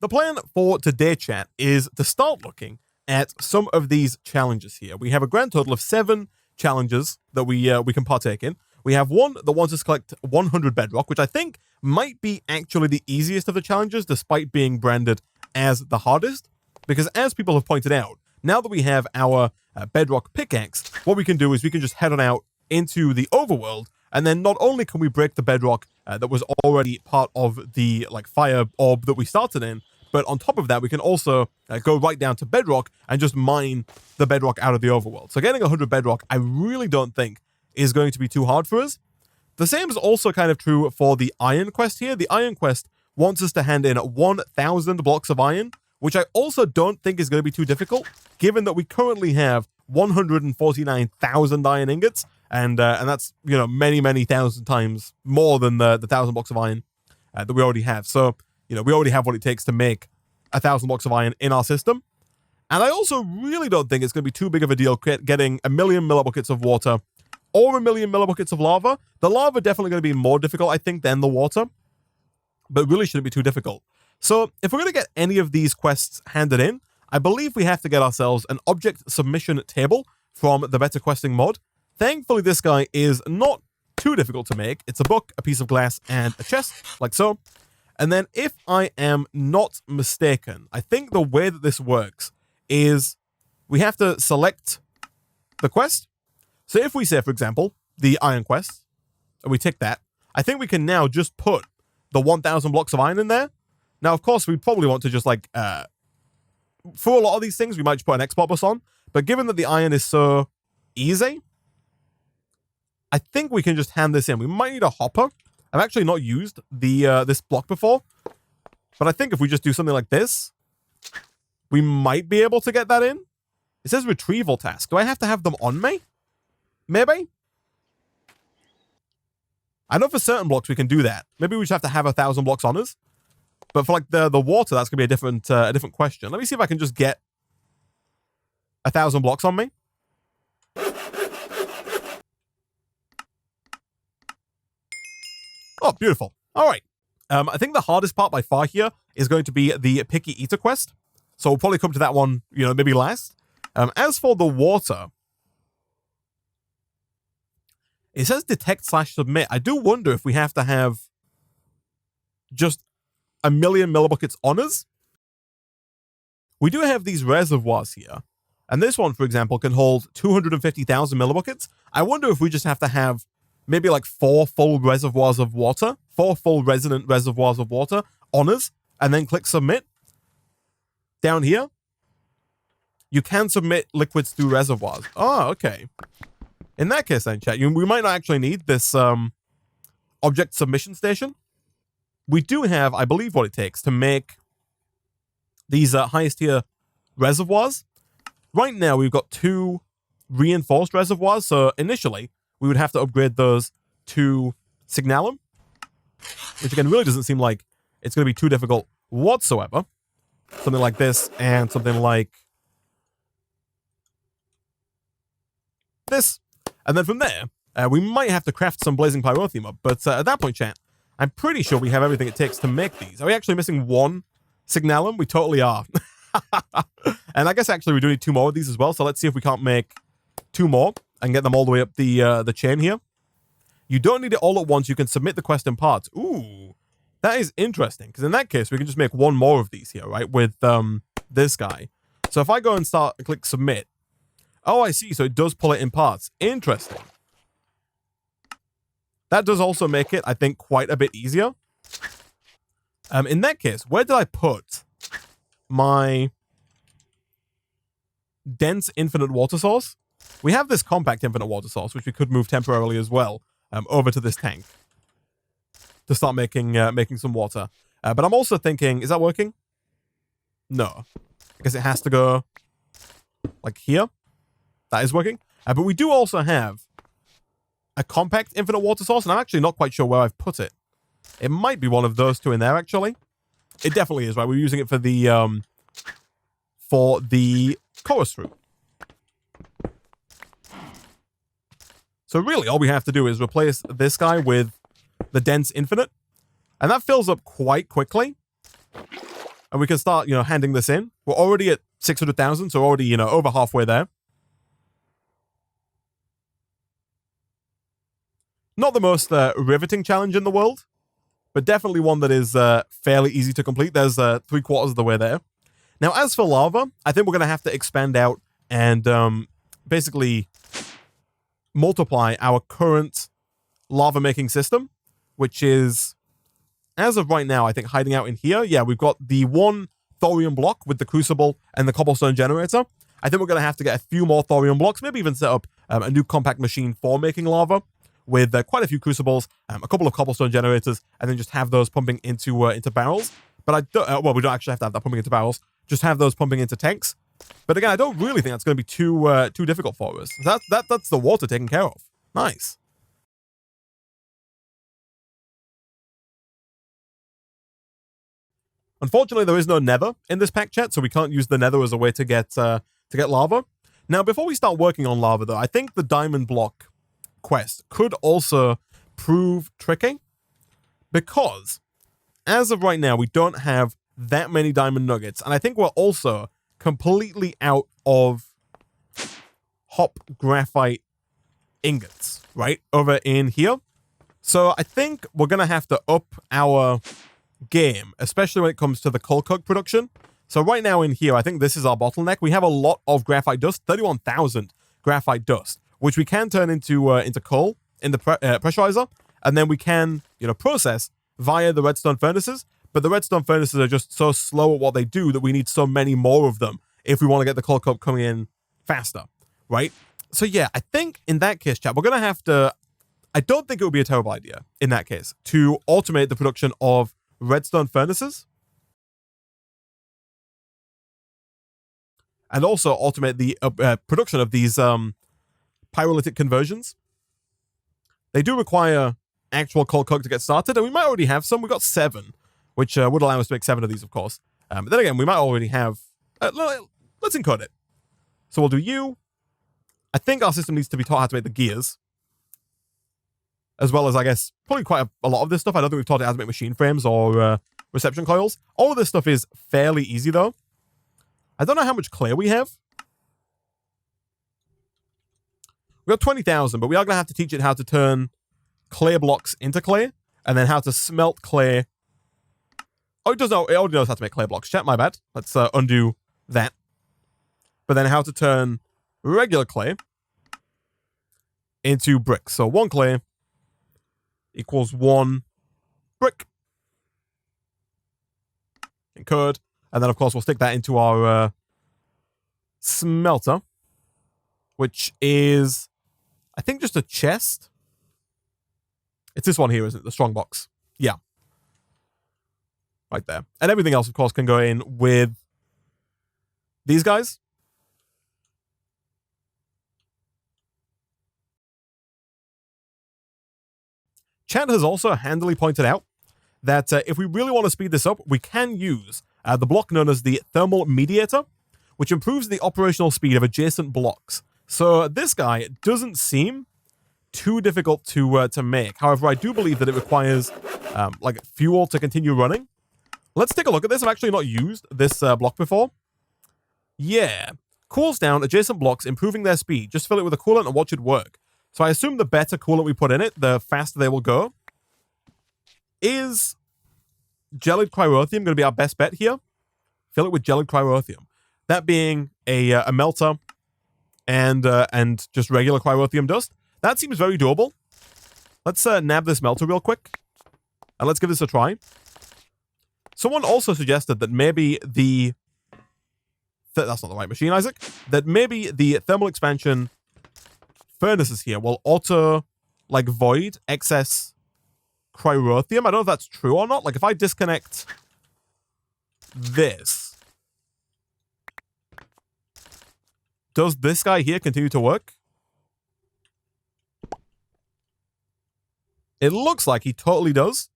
The plan for today, chat, is to start looking at some of these challenges here. We have a grand total of 7 challenges that we can partake in. We have one that wants us to collect 100 bedrock, which I think might be actually the easiest of the challenges, despite being branded as the hardest. Because as people have pointed out, now that we have our bedrock pickaxe, what we can do is we can just head on out into the overworld, and then not only can we break the bedrock that was already part of the fire orb that we started in, but on top of that, we can also go right down to bedrock and just mine the bedrock out of the overworld. So getting 100 bedrock, I really don't think is going to be too hard for us. The same is also kind of true for the iron quest here. The iron quest wants us to hand in 1,000 blocks of iron, which I also don't think is going to be too difficult, given that we currently have 149,000 iron ingots, and that's, you know, many thousand times more than the 1,000 blocks of iron that we already have. So, you know, we already have what it takes to make 1,000 blocks of iron in our system. And I also really don't think it's going to be too big of a deal getting 1,000,000 millibuckets of water or 1,000,000 millibuckets of lava. The lava definitely going to be more difficult, I think, than the water, but really shouldn't be too difficult. So if we're going to get any of these quests handed in, I believe we have to get ourselves an object submission table from the Better Questing mod. Thankfully, this guy is not too difficult to make. It's a book, a piece of glass, and a chest, like so. And then if I am not mistaken, I think the way that this works is we have to select the quest. So if we say, for example, the iron quest, and we tick that, I think we can now just put the 1,000 blocks of iron in there. Now, of course, we probably want to just for a lot of these things, we might just put an export bus on. But given that the iron is so easy, I think we can just hand this in. We might need a hopper. I've actually not used the this block before, but I think if we just do something like this, we might be able to get that in. It says retrieval task. Do I have to have them on me? Maybe? I know for certain blocks we can do that. Maybe we just have to have 1,000 blocks on us. But for the water, that's gonna be a different question. Let me see if I can just get 1,000 blocks on me. Oh, beautiful. All right. I think the hardest part by far here is going to be the Picky Eater quest. So we'll probably come to that one, you know, maybe last. As for the water, it says detect/submit. I do wonder if we have to have just 1,000,000 millibuckets on us. We do have these reservoirs here. And this one, for example, can hold 250,000 millibuckets. I wonder if we just have to have maybe 4 full reservoirs of water, 4 full resonant reservoirs of water on us, and then click submit. Down here, you can submit liquids through reservoirs. Oh, okay. In that case then, chat, we might not actually need this object submission station. We do have, I believe, what it takes to make these highest tier reservoirs. Right now, we've got 2 reinforced reservoirs, so initially, we would have to upgrade those to Signalum, which again really doesn't seem like it's going to be too difficult whatsoever. Something like this and something like this. And then from there, we might have to craft some Blazing Pyrothema, but at that point, chat, I'm pretty sure we have everything it takes to make these. Are we actually missing 1 Signalum? We totally are. And I guess actually we do need 2 more of these as well, so let's see if we can't make 2 more and get them all the way up the chain here. You don't need it all at once. You can submit the quest in parts. Ooh, that is interesting, because in that case, we can just make 1 more of these here, right, with this guy. So if I go and click submit, oh, I see, so it does pull it in parts. Interesting. That does also make it, I think, quite a bit easier. In that case, where did I put my dense infinite water source? We have this compact infinite water source, which we could move temporarily as well over to this tank to start making some water. But I'm also thinking, is that working? No. I guess it has to go like here. That is working. But we do also have a compact infinite water source, and I'm actually not quite sure where I've put it. It might be one of those 2 in there, actually. It definitely is, right? We're using it for the chorus fruit. So really, all we have to do is replace this guy with the dense infinite, and that fills up quite quickly. and we can start, handing this in. We're already at 600,000, so already, over halfway there. Not the most riveting challenge in the world, but definitely one that is fairly easy to complete. There's 3/4 of the way there. Now, as for lava, I think we're going to have to expand out and basically multiply our current lava-making system, which is, as of right now, I think hiding out in here. Yeah, we've got the one thorium block with the crucible and the cobblestone generator. I think we're going to have to get a few more thorium blocks, maybe even set up a new compact machine for making lava with quite a few crucibles, a couple of cobblestone generators, and then just have those pumping into barrels. But I don't, we don't actually have to have that pumping into barrels. Just have those pumping into tanks. But again, I don't really think that's going to be too difficult for us. That's the water taken care of. Nice. Unfortunately, there is no nether in this pack, chat, so we can't use the nether as a way to get lava. Now, before we start working on lava, though, I think the diamond block quest could also prove tricky, because as of right now, we don't have that many diamond nuggets, and I think we're also completely out of hop graphite ingots, right, over in here. So I think we're going to have to up our game, especially when it comes to the coal coke production. So right now in here, I think this is our bottleneck. We have a lot of graphite dust, 31,000 graphite dust, which we can turn into coal in the pressurizer, and then we can, process via the redstone furnaces. But the redstone furnaces are just so slow at what they do that we need so many more of them if we want to get the coal coke coming in faster, right? So yeah, I think in that case, chat, we're going to have to, I don't think it would be a terrible idea in that case to automate the production of redstone furnaces, and also automate the production of these pyrolytic conversions. They do require actual coal coke to get started, and we might already have some. We've got 7, which would allow us to make 7 of these, of course. But then again, we might already have... let's encode it. So we'll do you. I think our system needs to be taught how to make the gears, as well as, I guess, probably quite a lot of this stuff. I don't think we've taught it how to make machine frames or reception coils. All of this stuff is fairly easy, though. I don't know how much clay we have. We've got 20,000, but we are going to have to teach it how to turn clay blocks into clay, and then how to smelt clay. Oh, it already knows how to make clay blocks. Chat, my bad. Let's undo that. But then how to turn regular clay into bricks. So 1 clay equals 1 brick. Encode. And then, of course, we'll stick that into our smelter, which is, I think, just a chest. It's this one here, isn't it? The strong box. Yeah. Right there. And everything else, of course, can go in with these guys. Chat has also handily pointed out that if we really want to speed this up, we can use the block known as the thermal mediator, which improves the operational speed of adjacent blocks. So this guy doesn't seem too difficult to make. However, I do believe that it requires like fuel to continue running. Let's take a look at this. I've actually not used this block before. Yeah. Cools down adjacent blocks, improving their speed. Just fill it with a coolant and watch it work. So I assume the better coolant we put in it, the faster they will go. Is gelid cryothium going to be our best bet here? Fill it with gelid cryothium. That being a melter and just regular cryothium dust. That seems very doable. Let's nab this melter real quick. And let's give this a try. Someone also suggested that maybe the... That's not the right machine, Isaac. That maybe the thermal expansion furnaces here will auto, like, void excess cryothium. I don't know if that's true or not. Like, if I disconnect this, does this guy here continue to work? It looks like he totally does.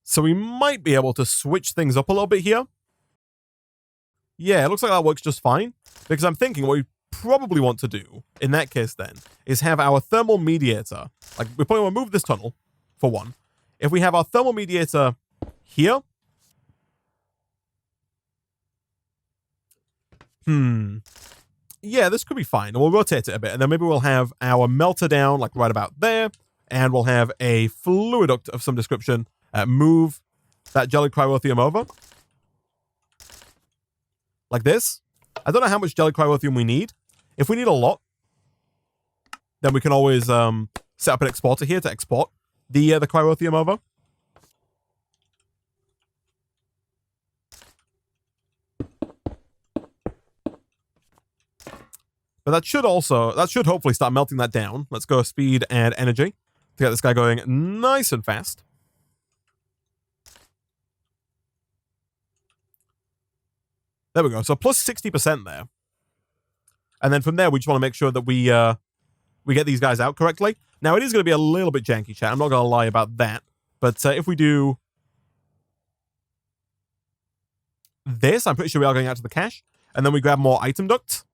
So we might be able to switch things up a little bit here. Yeah, it looks like that works just fine. Because I'm thinking what we probably want to do, in that case then, is have our thermal mediator. Like, we probably want to move this tunnel, for one. If we have our thermal mediator here. Yeah, this could be fine. We'll rotate it a bit, and then maybe we'll have our melter down, like right about there, and we'll have a fluiduct of some description move that jelly cryothium over. Like this. I don't know how much jelly cryothium we need. If we need a lot, then we can always set up an exporter here to export the cryothium over. But that should hopefully start melting that down. Let's go speed and energy to get this guy going nice and fast. There we go. So plus 60% there. And then from there, we just want to make sure that we get these guys out correctly. Now, it is going to be a little bit janky, chat. I'm not going to lie about that. But if we do this, I'm pretty sure we are going out to the cache. And then we grab more item ducts.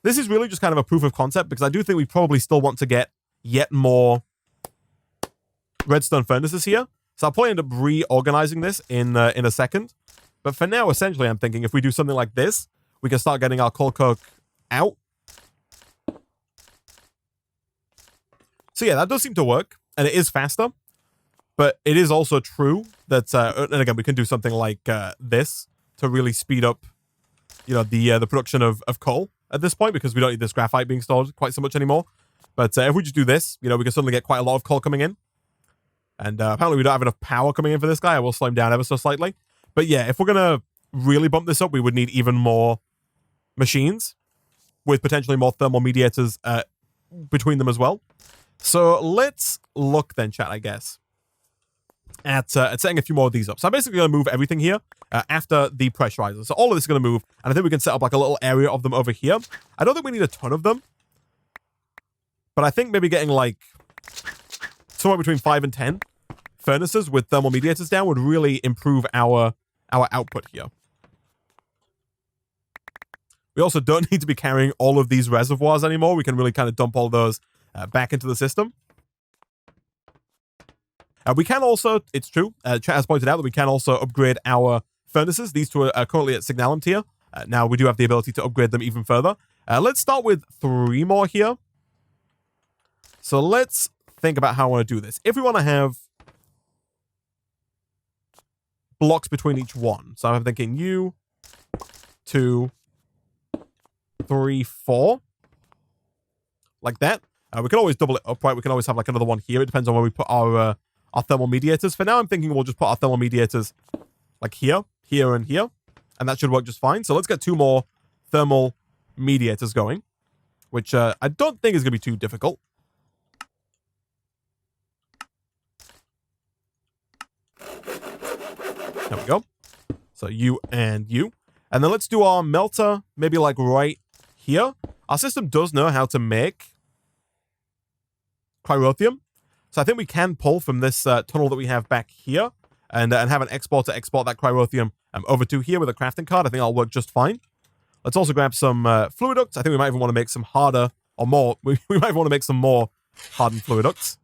This is really just kind of a proof of concept, because I do think we probably still want to get yet more redstone furnaces here. So I'll probably end up reorganizing this in a second. But for now, essentially, I'm thinking if we do something like this, we can start getting our coal coke out. So yeah, that does seem to work, and it is faster. But it is also true that, and again, we can do something like this to really speed up, you know, the production of coal at this point, because we don't need this graphite being stored quite so much anymore. But if we just do this, you know, we can suddenly get quite a lot of coal coming in. And apparently we don't have enough power coming in for this guy. I will slow him down ever so slightly. But yeah, if we're going to really bump this up, we would need even more machines with potentially more thermal mediators between them as well. So let's look then, chat, I guess, at setting a few more of these up. So I'm basically going to move everything here after the pressurizer. So all of this is going to move, and I think we can set up like a little area of them over here. I don't think we need a ton of them, but I think maybe getting like somewhere between 5 and 10 furnaces with thermal mediators down would really improve our output here. We also don't need to be carrying all of these reservoirs anymore. We can really kind of dump all those back into the system. We can also, it's true, chat has pointed out that we can also upgrade our furnaces. These two are currently at Signalum tier. Now we do have the ability to upgrade them even further. Let's start with 3 more here. So let's think about how I want to do this. If we want to have blocks between each one. So I'm thinking 2, 3, 4. Like that. We can always double it up, right? We can always have like another one here. It depends on where we put our thermal mediators. For now, I'm thinking we'll just put our thermal mediators like here, here, and here. And that should work just fine. So let's get 2 more thermal mediators going, which I don't think is going to be too difficult. There we go. So you and you. And then let's do our melter maybe like right here. Our system does know how to make cryothium. So I think we can pull from this tunnel that we have back here and have an exporter export that cryothium over to here with a crafting card. I think that'll work just fine. Let's also grab some fluiducts. I think we might even want to make some harder or more. We might want to make some more hardened fluiducts.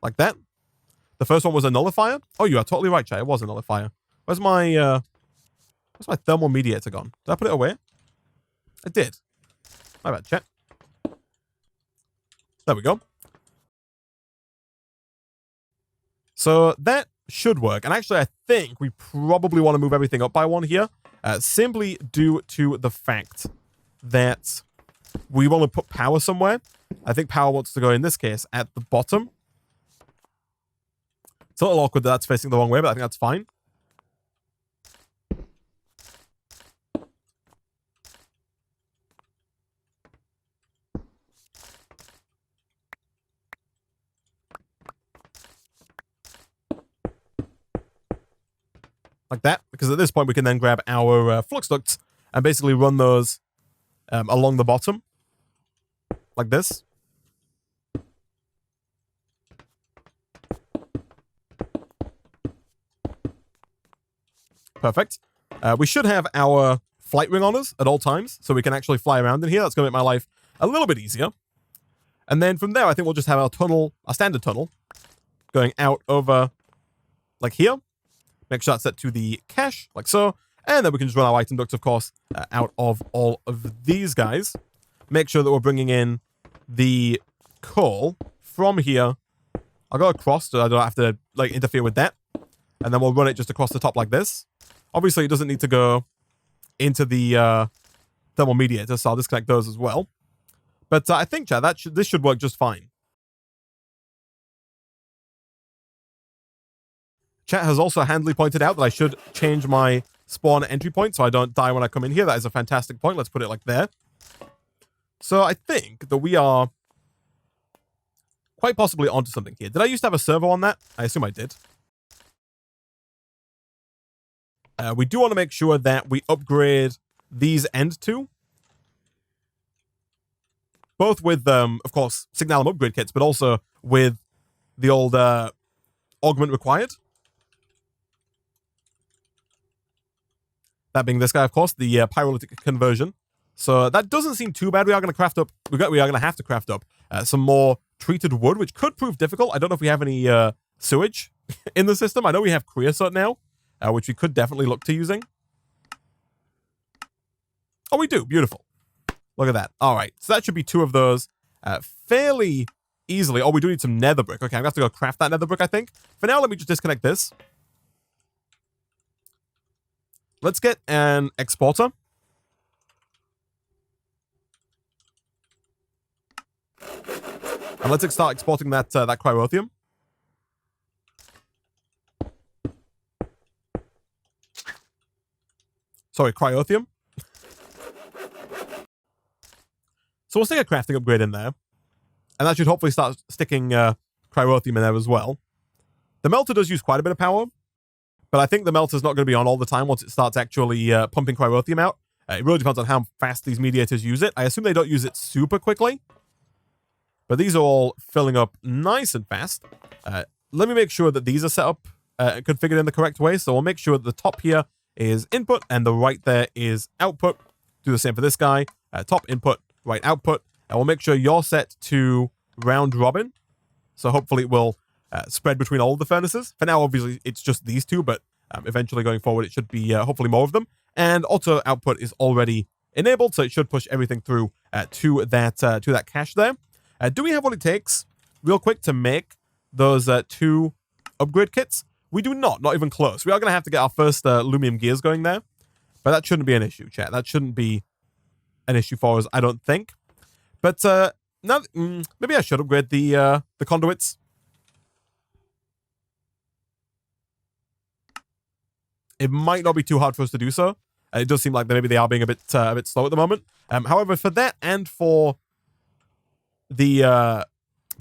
Like that. The first one was a nullifier. Oh, you are totally right, chat. It was a nullifier. Where's my thermal mediator gone? Did I put it away? I did. My bad, chat. There we go. So that should work. And actually, I think we probably want to move everything up by 1 here. Simply due to the fact that we want to put power somewhere. I think power wants to go, in this case, at the bottom. It's a little awkward that that's facing the wrong way, but I think that's fine. Like that, because at this point we can then grab our flux ducts and basically run those along the bottom, like this. Perfect. We should have our flight ring on us at all times, so we can actually fly around in here. That's going to make my life a little bit easier. And then from there, I think we'll just have our tunnel, our standard tunnel, going out over like here. Make sure that's set to the cache, like so. And then we can just run our item ducts, of course, out of all of these guys. Make sure that we're bringing in the coal from here. I'll go across so I don't have to like interfere with that. And then we'll run it just across the top like this. Obviously, it doesn't need to go into the thermal mediator, so I'll disconnect those as well. But I think, chat, this should work just fine. Chat has also handily pointed out that I should change my spawn entry point so I don't die when I come in here. That is a fantastic point. Let's put it like there. So I think that we are quite possibly onto something here. Did I used to have a servo on that? I assume I did. We do want to make sure that we upgrade these end two. Both with, of course, Signalum upgrade kits, but also with the old augment required. That being this guy, of course, the pyrolytic conversion. So that doesn't seem too bad. We are going to craft up. We are going to have to craft up some more treated wood, which could prove difficult. I don't know if we have any sewage in the system. I know we have creosote now, which we could definitely look to using. Oh, we do. Beautiful. Look at that. All right. So that should be two of those fairly easily. Oh, we do need some nether brick. Okay, I'm going to have to go craft that nether brick, I think. For now, let me just disconnect this. Let's get an exporter. And let's start exporting that that cryothium. Sorry, cryothium. So we'll stick a crafting upgrade in there. And that should hopefully start sticking cryothium in there as well. The melter does use quite a bit of power. But I think the melter's not going to be on all the time once it starts actually pumping cryothium out. It really depends on how fast these mediators use it. I assume they don't use it super quickly. But these are all filling up nice and fast. Let me make sure that these are set up, configured in the correct way. So we'll make sure that the top here is input and the right there is output. Do the same for this guy. Top input, right output. And we'll make sure you're set to round robin. So hopefully it will spread between all of the furnaces. For now, obviously, it's just these two, but eventually going forward, it should be hopefully more of them. And auto output is already enabled, so it should push everything through to that cache there. Do we have what it takes, real quick, to make those two upgrade kits? We do not even close. We are going to have to get our first Lumium gears going there, but that shouldn't be an issue, chat. That shouldn't be an issue for us, I don't think. But now, maybe I should upgrade the conduits. It might not be too hard for us to do so. It does seem like maybe they are being a bit slow at the moment. However, for that and for the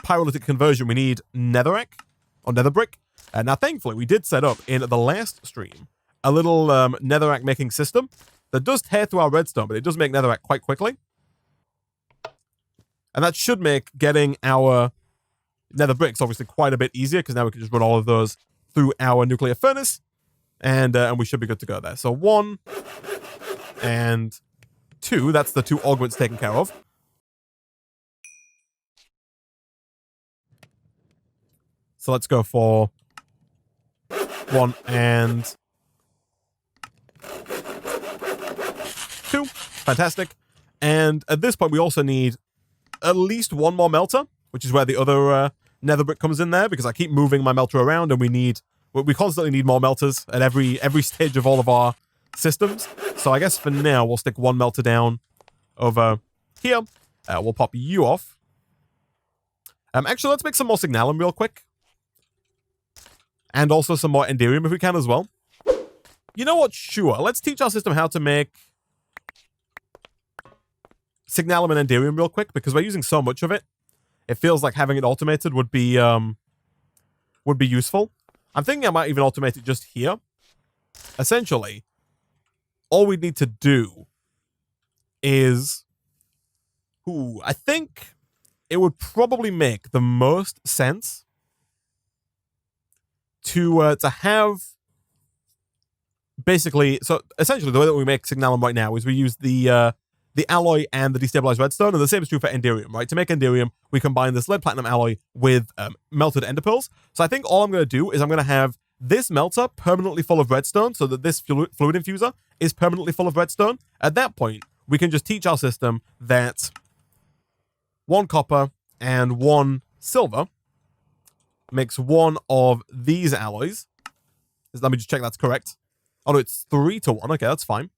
pyrolytic conversion, we need netherrack or nether brick. Now, thankfully, we did set up in the last stream a little netherrack making system that does tear through our redstone, but it does make netherrack quite quickly. And that should make getting our nether bricks obviously quite a bit easier because now we can just run all of those through our nuclear furnace. And we should be good to go there. So 1 and 2. That's the two augments taken care of. So let's go for 1 and 2. Fantastic. And at this point, we also need at least one more melter, which is where the other nether brick comes in there, because I keep moving my melter around, and we constantly need more melters at every stage of all of our systems. So I guess for now, we'll stick one melter down over here. We'll pop you off. Actually, let's make some more signalum real quick. And also some more enderium if we can as well. You know what? Sure. Let's teach our system how to make signalum and enderium real quick, because we're using so much of it. It feels like having it automated would be useful. I'm thinking I might even automate it just here. Essentially, all we need to do is... I think it would probably make the most sense to have... Basically, so essentially the way that we make signalum right now is we use the the alloy and the destabilized redstone, and the same is true for Enderium, right? To make Enderium, we combine this lead platinum alloy with melted ender pearls. So I think all I'm going to do is I'm going to have this melter permanently full of redstone so that this fluid infuser is permanently full of redstone. At that point, we can just teach our system that 1 copper and 1 silver makes 1 of these alloys. Let me just check that's correct. Oh, no, it's 3 to 1. Okay, that's fine.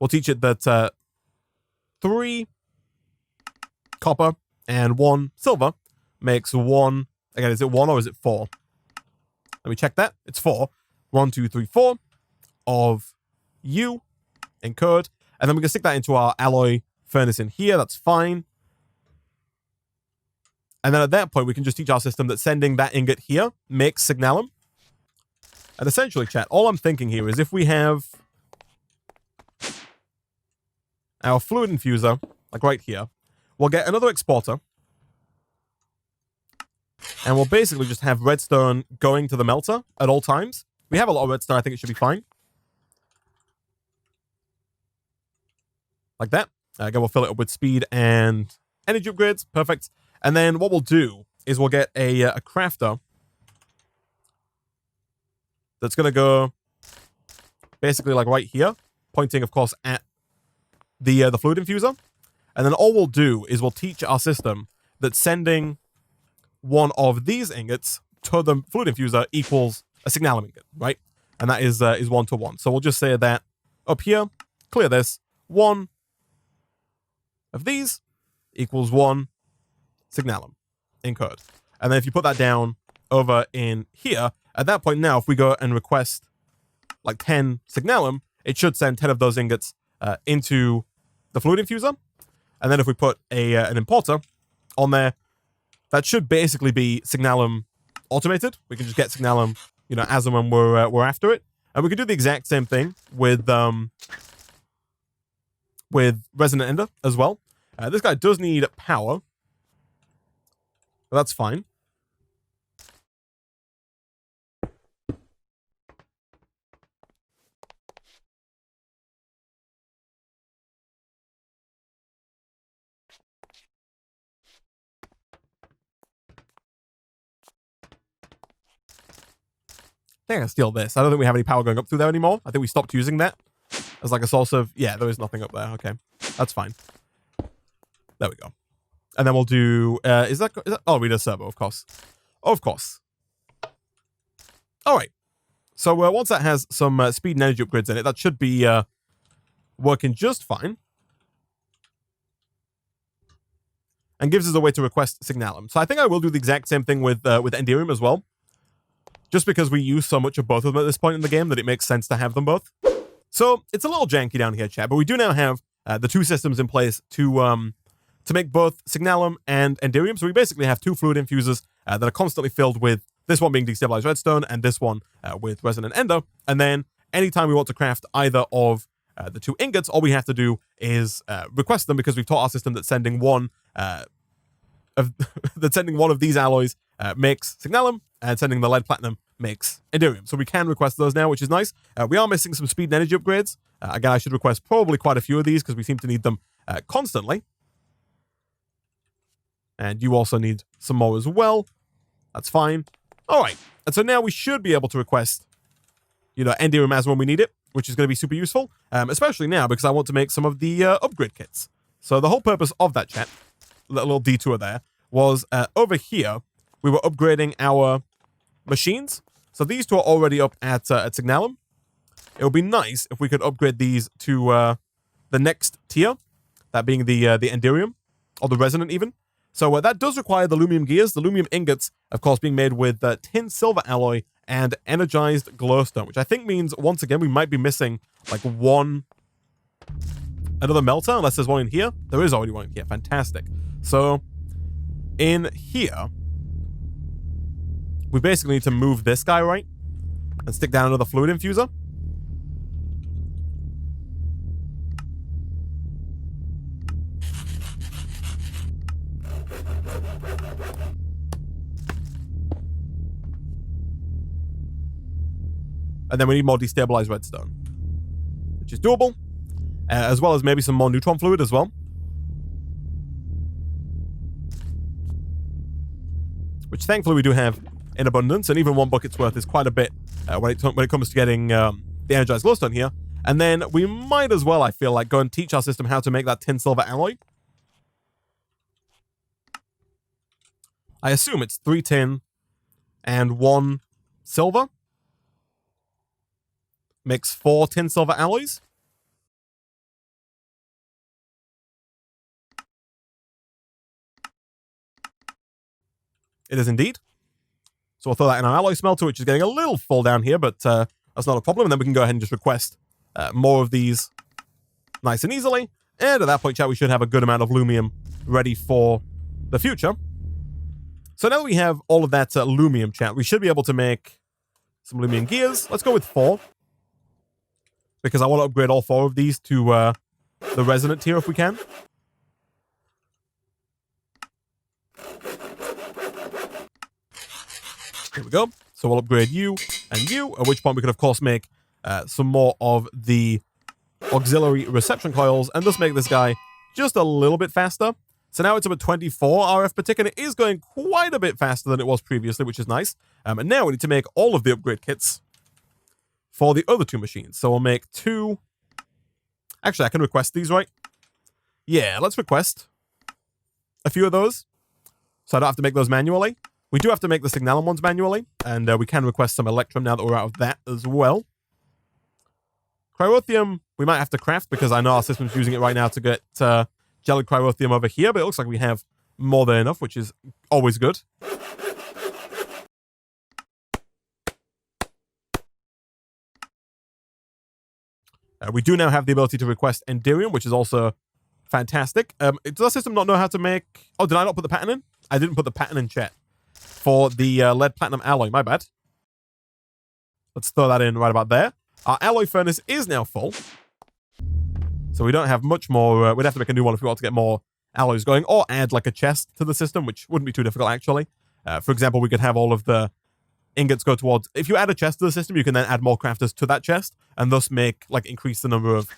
We'll teach it that 3 copper and 1 silver makes 1. Again, is it 1 or is it 4? Let me check that. It's 4. 1, 2, 3, 4 of U encode. And then we can stick that into our alloy furnace in here. That's fine. And then at that point, we can just teach our system that sending that ingot here makes signalum. And essentially, chat, all I'm thinking here is if we have our fluid infuser, like right here, we'll get another exporter. And we'll basically just have redstone going to the melter at all times. We have a lot of redstone. I think it should be fine. Like that. Again, we'll fill it up with speed and energy upgrades. Perfect. And then what we'll do is we'll get a crafter that's going to go basically like right here, pointing, of course, at the fluid infuser. And then all we'll do is we'll teach our system that sending 1 of these ingots to the fluid infuser equals a signalum ingot, right? And that is 1 to 1. So we'll just say that up here, clear this, 1 of these equals 1 signalum encode. And then if you put that down over in here, at that point now, if we go and request like 10 signalum, it should send 10 of those ingots into the fluid infuser. And then if we put an importer on there, that should basically be signalum automated. We can just get signalum, you know, as and when we're after it. And we can do the exact same thing with resonant ender as well. This guy does need power, but that's fine. I think I can steal this. I don't think we have any power going up through there anymore. I think we stopped using that as like a source of... Yeah, there is nothing up there. Okay, that's fine. There we go. And then we'll do... Is that... Oh, we need a servo, of course. Of course. All right. So once that has some speed and energy upgrades in it, that should be working just fine. And gives us a way to request signalum. So I think I will do the exact same thing with Enderium as well. Just because we use so much of both of them at this point in the game that it makes sense to have them both. So it's a little janky down here, chat, but we do now have the 2 systems in place to make both signalum and Enderium. So we basically have 2 fluid infusers that are constantly filled with this one being destabilized redstone and this one with resonant ender. And then anytime we want to craft either of the 2 ingots, all we have to do is request them because we've taught our system that sending one of these alloys makes signalum, and sending the lead platinum makes Enderium. So we can request those now, which is nice. We are missing some speed and energy upgrades. Again, I should request probably quite a few of these because we seem to need them constantly. And you also need some more as well. That's fine. All right. And so now we should be able to request, you know, Enderium as when we need it, which is going to be super useful, especially now because I want to make some of the upgrade kits. So the whole purpose of that, chat, little detour there, was over here, we were upgrading our machines. So these 2 are already up at signalum. It would be nice if we could upgrade these to the next tier, that being the Enderium, or the resonant even. So that does require the lumium gears, the lumium ingots, of course, being made with tin silver alloy and energized glowstone, which I think means, once again, we might be missing like another melter, unless there's one in here. There is already one in here. Fantastic. So in here, we basically need to move this guy, right? And stick down another fluid infuser. And then we need more destabilized redstone, which is doable. as well as maybe some more neutron fluid as well. Which thankfully we do have in abundance, and even 1 bucket's worth is quite a bit when it comes to getting the energized glowstone here. And then we might as well, I feel like, go and teach our system how to make that tin silver alloy. I assume it's 3 tin and 1 silver. Makes 4 tin silver alloys. It is indeed. So we'll throw that in our alloy smelter, which is getting a little full down here, but that's not a problem. And then we can go ahead and just request more of these nice and easily. And at that point, chat, we should have a good amount of lumium ready for the future. So now that we have all of that lumium, chat, we should be able to make some lumium gears. Let's go with 4. Because I want to upgrade all 4 of these to the resonant tier if we can. Here we go. So we'll upgrade you and you, at which point we can, of course, make some more of the auxiliary reception coils and just make this guy just a little bit faster. So now it's up at 24 RF per tick, and it is going quite a bit faster than it was previously, which is nice. And now we need to make all of the upgrade kits for the other 2 machines. So we'll make 2. Actually, I can request these, right? Yeah, let's request a few of those. So I don't have to make those manually. We do have to make the Signalum ones manually, and we can request some Electrum now that we're out of that as well. Cryothium, we might have to craft, because I know our system's using it right now to get gelid cryothium over here, but it looks like we have more than enough, which is always good. We do now have the ability to request Enderium, which is also fantastic. Does our system not know how to make... Oh, did I not put the pattern in? I didn't put the pattern in, chat. For the lead platinum alloy, my bad. Let's throw that in right about there. Our alloy furnace is now full. So we don't have much more. We'd have to make a new one if we want to get more alloys going, or add like a chest to the system, which wouldn't be too difficult actually. For example, we could have all of the ingots go towards... If you add a chest to the system, you can then add more crafters to that chest, and thus increase the number of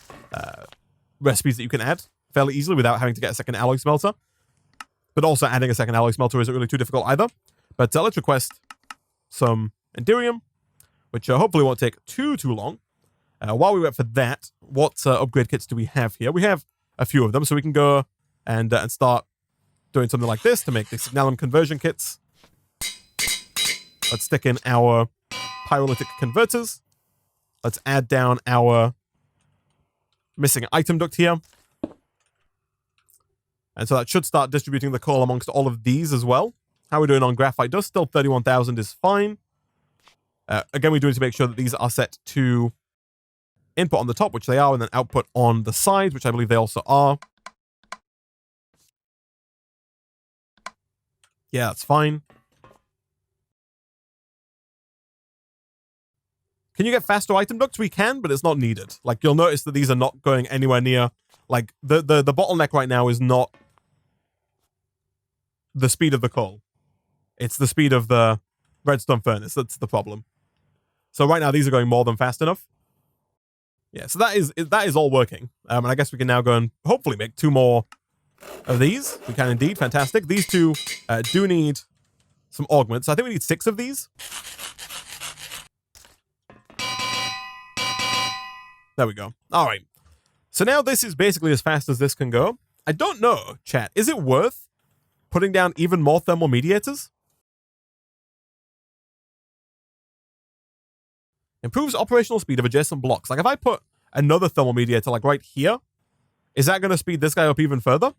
recipes that you can add fairly easily without having to get a second alloy smelter. But also adding a second alloy smelter isn't really too difficult either. But let's request some Enderium, which hopefully won't take too long. While we wait for that, what upgrade kits do we have here? We have a few of them, so we can go and start doing something like this to make the Signalum conversion kits. Let's stick in our pyrolytic converters. Let's add down our missing item duct here. And so that should start distributing the coal amongst all of these as well. How are we doing on graphite dust? Still 31,000 is fine. Again, we do need to make sure that these are set to input on the top, which they are, and then output on the sides, which I believe they also are. Yeah, that's fine. Can you get faster item ducts? We can, but it's not needed. Like, you'll notice that these are not going anywhere near... Like, the bottleneck right now is not the speed of the coal. It's the speed of the redstone furnace. That's the problem. So right now, these are going more than fast enough. Yeah, so that is all working. And I guess we can now go and hopefully make 2 more of these. We can indeed. Fantastic. These 2 do need some augments. I think we need 6 of these. There we go. All right. So now this is basically as fast as this can go. I don't know, chat. Is it worth putting down even more thermal mediators? Improves operational speed of adjacent blocks. Like, if I put another thermal mediator, like, right here, is that going to speed this guy up even further?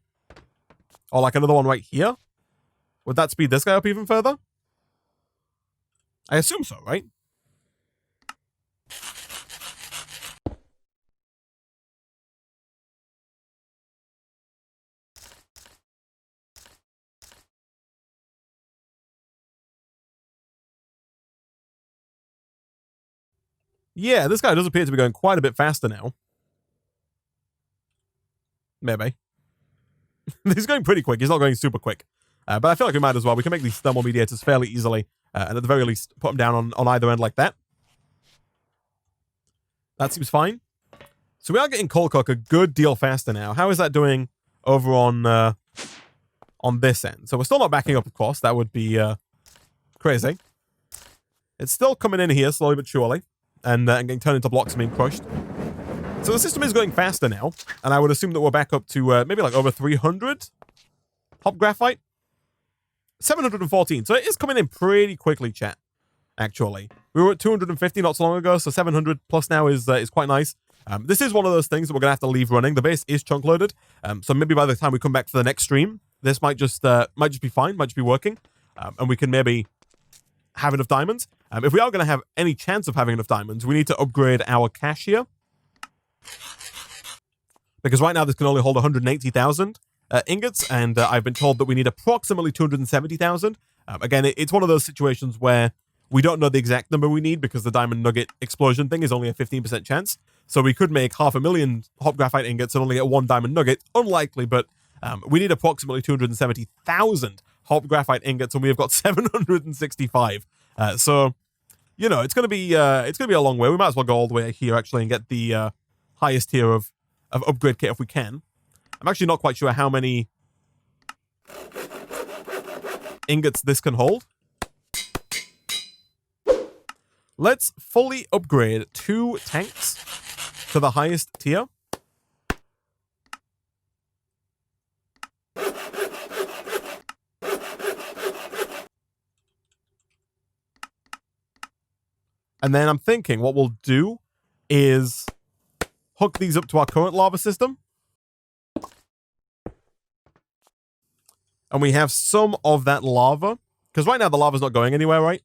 Or, like, another one right here? Would that speed this guy up even further? I assume so, right? Yeah, this guy does appear to be going quite a bit faster now. Maybe. He's going pretty quick. He's not going super quick. But I feel like we might as well. We can make these thermal mediators fairly easily. And at the very least, put them down on either end like that. That seems fine. So we are getting coal coke a good deal faster now. How is that doing over on this end? So we're still not backing up, of course. That would be crazy. It's still coming in here slowly but surely, and getting turned into blocks and being crushed. So the system is going faster now, and I would assume that we're back up to maybe like over 300 hop graphite. 714. So it is coming in pretty quickly, chat, actually. We were at 250 not so long ago, so 700 plus now is quite nice. This is one of those things that we're going to have to leave running. The base is chunk loaded, so maybe by the time we come back for the next stream, this might just be fine, might just be working, and we can maybe have enough diamonds. If we are going to have any chance of having enough diamonds, we need to upgrade our cache here. Because right now this can only hold 180,000 ingots, and I've been told that we need approximately 270,000. Again, it's one of those situations where we don't know the exact number we need because the diamond nugget explosion thing is only a 15% chance. So we could make 500,000 hop graphite ingots and only get 1 diamond nugget. Unlikely, but we need approximately 270,000 hop graphite ingots, and we have got 765. So, you know, it's gonna be a long way. We might as well go all the way here actually and get the highest tier of upgrade kit if we can. I'm actually not quite sure how many ingots this can hold. Let's fully upgrade 2 tanks to the highest tier. And then I'm thinking what we'll do is hook these up to our current lava system. And we have some of that lava. Because right now the lava's not going anywhere, right?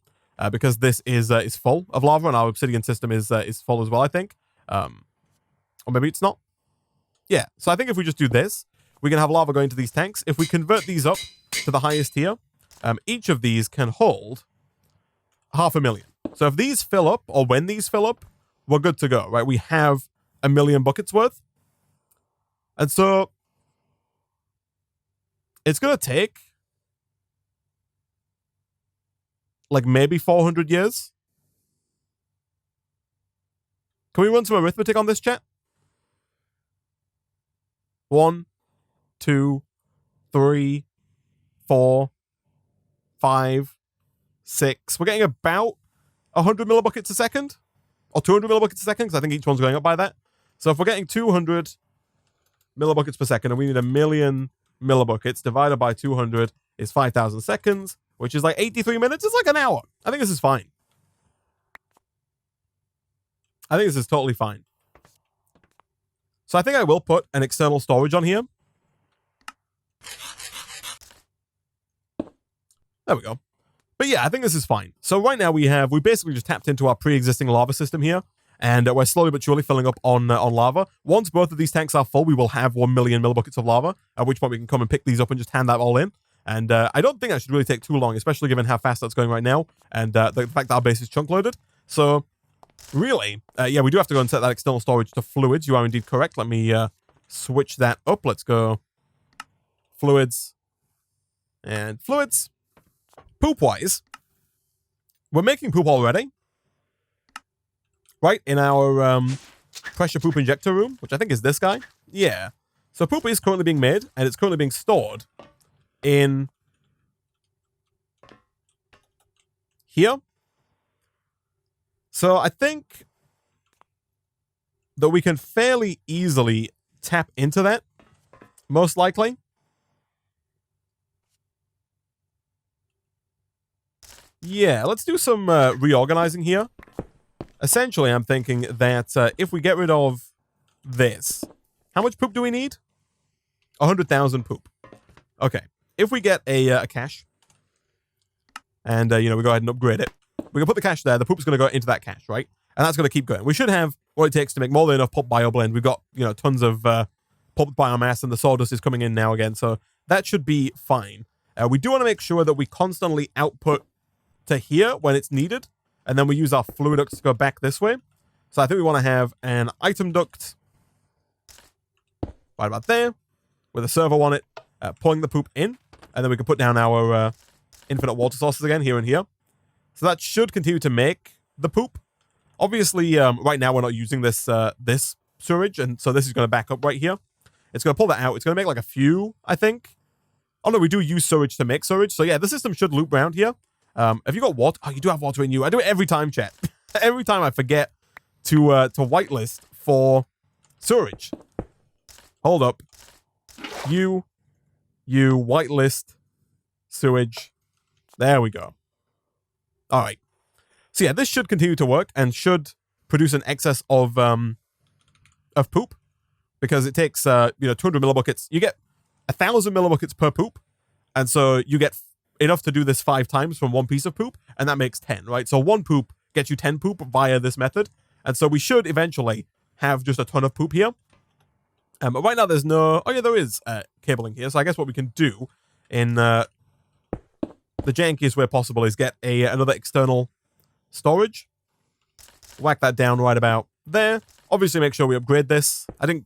Because this is full of lava, and our obsidian system is full as well, I think. Or maybe it's not. Yeah, so I think if we just do this, we can have lava going to these tanks. If we convert these up to the highest tier, each of these can hold 500,000. So if these fill up, or when these fill up, we're good to go, right? We have 1,000,000 buckets worth. And so it's going to take like maybe 400 years. Can we run some arithmetic on this, chat? 1, 2, 3, 4, 5, 6. We're getting about 100 millibuckets a second, or 200 millibuckets a second, because I think each one's going up by that. So if we're getting 200 millibuckets per second, and we need 1,000,000 millibuckets, divided by 200 is 5,000 seconds, which is like 83 minutes. It's like an hour. I think this is fine. I think this is totally fine. So I think I will put an external storage on here. There we go. But yeah, I think this is fine. So right now we basically just tapped into our pre-existing lava system here, and we're slowly but surely filling up on lava. Once both of these tanks are full, we will have 1,000,000 millibuckets of lava, at which point we can come and pick these up and just hand that all in. And I don't think that should really take too long, especially given how fast that's going right now, and the fact that our base is chunk loaded. So really, yeah, we do have to go and set that external storage to fluids. You are indeed correct. Let me switch that up. Let's go fluids and fluids. Poop-wise, we're making poop already, right, in our pressure poop injector room, which I think is this guy. Yeah. So poop is currently being made, and it's currently being stored in here. So I think that we can fairly easily tap into that, most likely. Yeah, let's do some reorganizing here. Essentially, I'm thinking that if we get rid of this, how much poop do we need? 100,000 poop. Okay, if we get a cache, and you know, we go ahead and upgrade it, we can put the cache there. The poop's going to go into that cache, right? And that's going to keep going. We should have what it takes to make more than enough pulp bioblend. We've got, you know, tons of pulp biomass, and the sawdust is coming in now again, so that should be fine. We do want to make sure that we constantly output to here when it's needed, and then we use our fluid ducts to go back this way. So I think we want to have an item duct right about there with a servo on it, pulling the poop in, and then we can put down our infinite water sources again here and here. So that should continue to make the poop. Obviously, right now we're not using this sewage, and so this is going to back up right here. It's going to pull that out. It's going to make like a few, I think. Oh no, we do use sewage to make sewage. So yeah, the system should loop around here. Have you got water? Oh, you do have water in you. I do it every time, chat. Every time I forget to whitelist for sewage. Hold up. You whitelist sewage. There we go. All right. So yeah, this should continue to work and should produce an excess of poop, because it takes 200 millibuckets. You get 1,000 millibuckets per poop, and so you get enough to do this 5 times from one piece of poop, and that makes 10, right? So one poop gets you 10 poop via this method, and so we should eventually have just a ton of poop here. But right now there's no... Oh yeah, there is cabling here, so I guess what we can do in the jankiest way possible is get another external storage. Whack that down right about there. Obviously make sure we upgrade this. I don't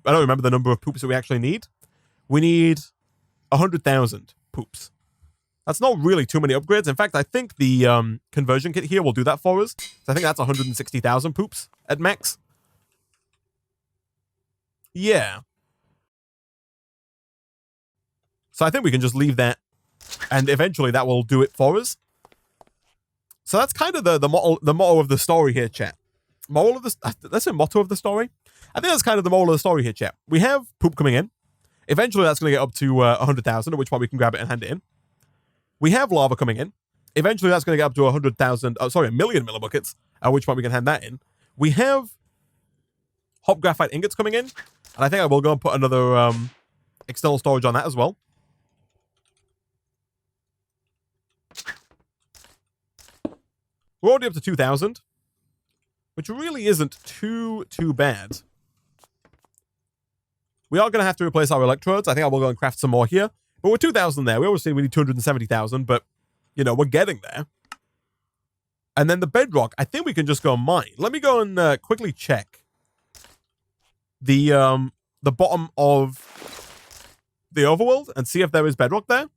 remember the number of poops that we actually need. We need 100,000 poops. That's not really too many upgrades. In fact, I think the conversion kit here will do that for us. So I think that's 160,000 poops at max. Yeah. So I think we can just leave that, and eventually that will do it for us. So that's kind of the motto of the story here, chat. Moral of the... That's a motto of the story? I think that's kind of the moral of the story here, chat. We have poop coming in. Eventually that's going to get up to 100,000, at which point we can grab it and hand it in. We have lava coming in. Eventually that's going to get up to 100,000... Oh, sorry, 1 million millibuckets, at which point we can hand that in. We have hop graphite ingots coming in, and I think I will go and put another external storage on that as well. We're already up to 2,000, which really isn't too bad. We are going to have to replace our electrodes. I think I will go and craft some more here. But we're 2,000 there. We always say we need 270,000, but, we're getting there. And then the bedrock, I think we can just go mine. Let me go and quickly check the bottom of the overworld and see if there is bedrock there.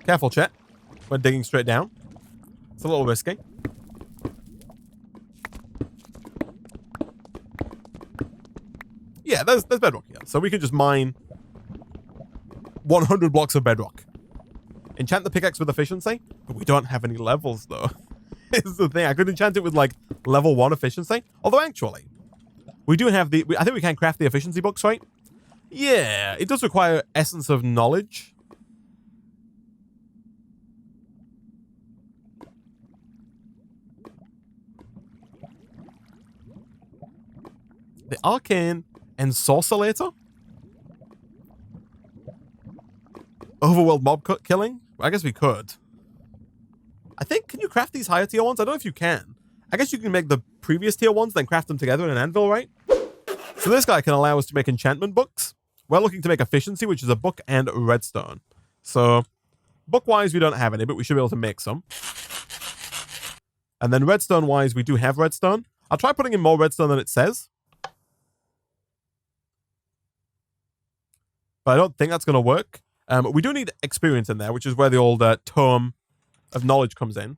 Careful, chat. We're digging straight down. It's a little risky. Yeah, there's bedrock here. So we can just mine 100 blocks of bedrock. Enchant the pickaxe with efficiency, but we don't have any levels, though. It's the thing. I could enchant it with, like, level 1 efficiency. Although, actually, we do have the... I think we can craft the efficiency books, right? Yeah, it does require Essence of Knowledge. The Arcane Ensorcellator? Overworld mob killing? I guess we could. I think, can you craft these higher tier ones? I don't know if you can. I guess you can make the previous tier ones, then craft them together in an anvil, right? So this guy can allow us to make enchantment books. We're looking to make efficiency, which is a book and redstone. So, book-wise, we don't have any, but we should be able to make some. And then redstone-wise, we do have redstone. I'll try putting in more redstone than it says. But I don't think that's going to work. We do need experience in there, which is where the old tome of knowledge comes in.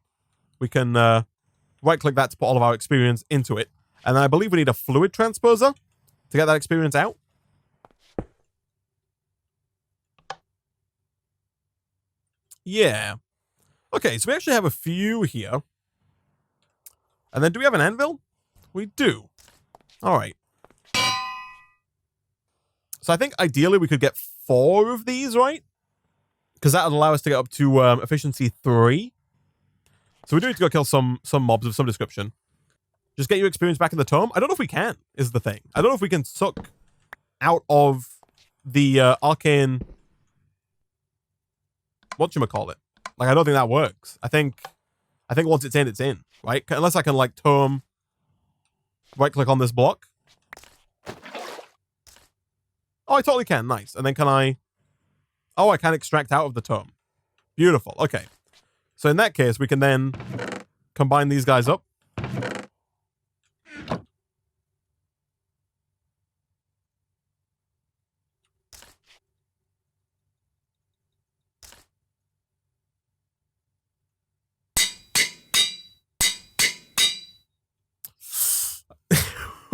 We can right-click that to put all of our experience into it. And then I believe we need a fluid transposer to get that experience out. Yeah. Okay, so we actually have a few here. And then do we have an anvil? We do. All right. So I think ideally we could get 4 of these, right? Because that would allow us to get up to efficiency 3. So we do need to go kill some mobs of some description. Just get your experience back in the tome? I don't know if we can, is the thing. I don't know if we can suck out of the arcane... Whatchamacallit? Like, I don't think that works. I think once it's in, right? Unless I can, like, tome... Right-click on this block. Oh, I totally can. Nice. And then can I... Oh, I can extract out of the tome. Beautiful. Okay. So in that case, we can then combine these guys up.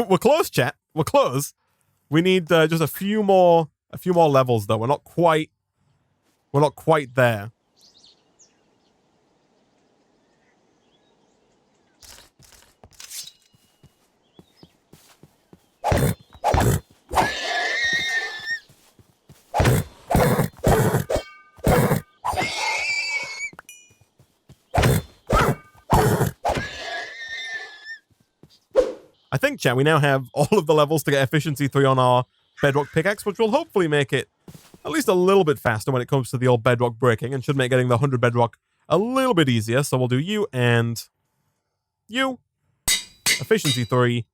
We're close, chat. We're close. We need just a few more levels though. We're not quite there. I think, chat, we now have all of the levels to get efficiency 3 on our bedrock pickaxe, which will hopefully make it at least a little bit faster when it comes to the old bedrock breaking, and should make getting the 100 bedrock a little bit easier. So we'll do you and you. Efficiency 3.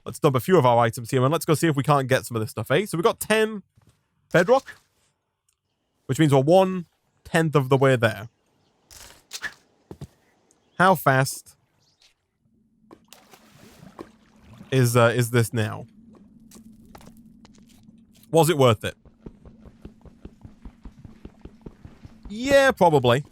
Let's dump a few of our items here, and let's go see if we can't get some of this stuff, eh? So we've got 10 bedrock, which means we're 1/10 of the way there. How fast is this now? Was it worth it? Yeah, probably.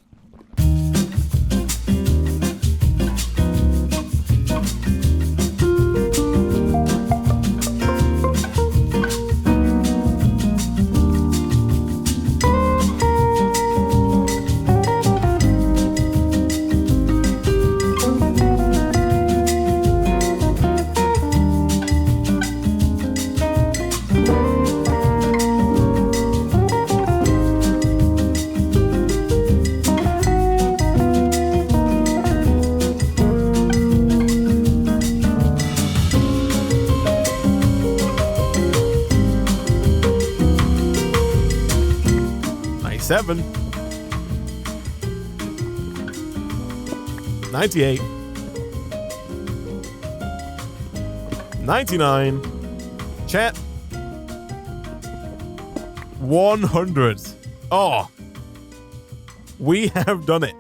Seven. 98. 99. Chat. 100. Oh. We have done it.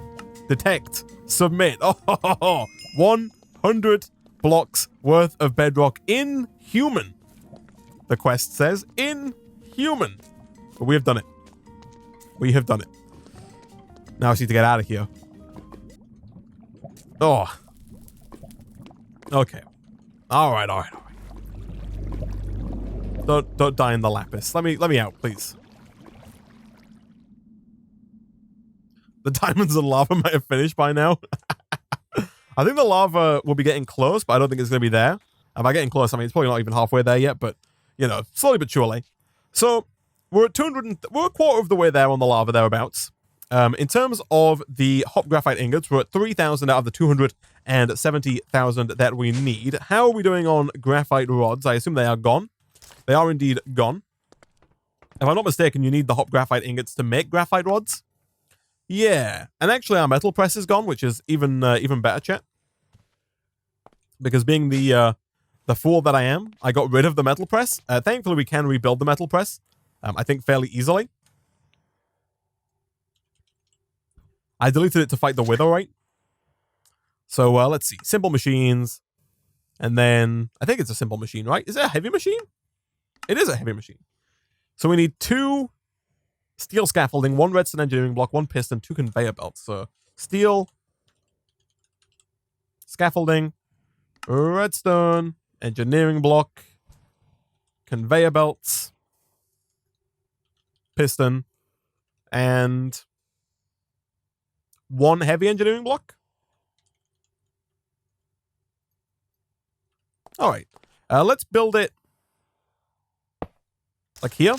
Detect. Submit. Oh, 100 blocks worth of bedrock in human. The quest says in human. But we have done it. We have done it. Now I just need to get out of here. Oh. Okay. All right. Don't die in the lapis. Let me out, please. The diamonds and lava might have finished by now. I think the lava will be getting close, but I don't think it's going to be there. And by getting close, I mean, it's probably not even halfway there yet, but, you know, slowly but surely. So, we're at we're a quarter of the way there on the lava thereabouts. In terms of the hop graphite ingots, we're at 3,000 out of the 270,000 that we need. How are we doing on graphite rods? I assume they are gone. They are indeed gone. If I'm not mistaken, you need the hop graphite ingots to make graphite rods. Yeah, and actually our metal press is gone, which is even better, chat. Because being the fool that I am, I got rid of the metal press. Thankfully, we can rebuild the metal press. I think fairly easily. I deleted it to fight the Wither, right? So let's see. Simple machines. And then, I think it's a simple machine, right? Is it a heavy machine? It is a heavy machine. So we need 2 steel scaffolding, 1 redstone engineering block, 1 piston, 2 conveyor belts. So steel, scaffolding, redstone, engineering block, conveyor belts, piston, and 1 heavy engineering block. All right. Let's build it like here.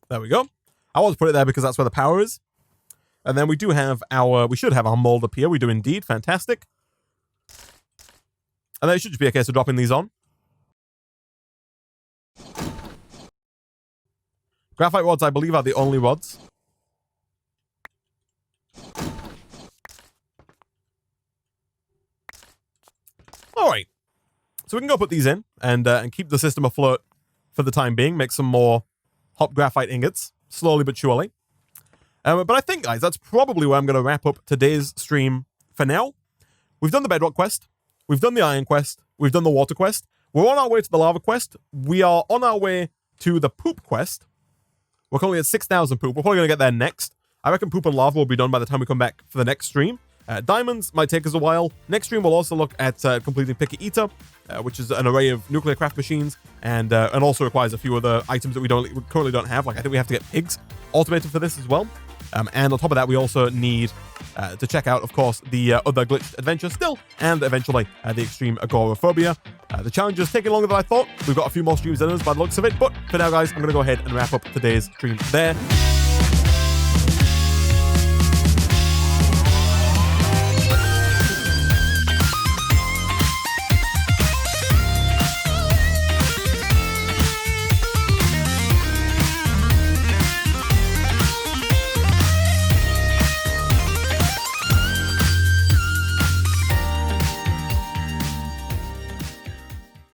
There we go. I want to put it there because that's where the power is. And then we should have our mold up here. We do indeed. Fantastic. And then it should just be a case of dropping these on. Graphite rods, I believe, are the only rods. All right. So we can go put these in and keep the system afloat for the time being. Make some more hop graphite ingots, slowly but surely. But I think, guys, that's probably where I'm going to wrap up today's stream for now. We've done the bedrock quest. We've done the iron quest. We've done the water quest. We're on our way to the lava quest. We are on our way to the poop quest. We're currently at 6,000 poop. We're probably going to get there next. I reckon poop and lava will be done by the time we come back for the next stream. Diamonds might take us a while. Next stream, we'll also look at completing Picky Eater, which is an array of nuclear craft machines, and also requires a few other items that we currently don't have. Like, I think we have to get pigs automated for this as well. And on top of that, we also need to check out, of course, the other glitched adventure still, and eventually the extreme agoraphobia. The challenge is taking longer than I thought. We've got a few more streams in us by the looks of it, but for now, guys, I'm going to go ahead and wrap up today's stream there.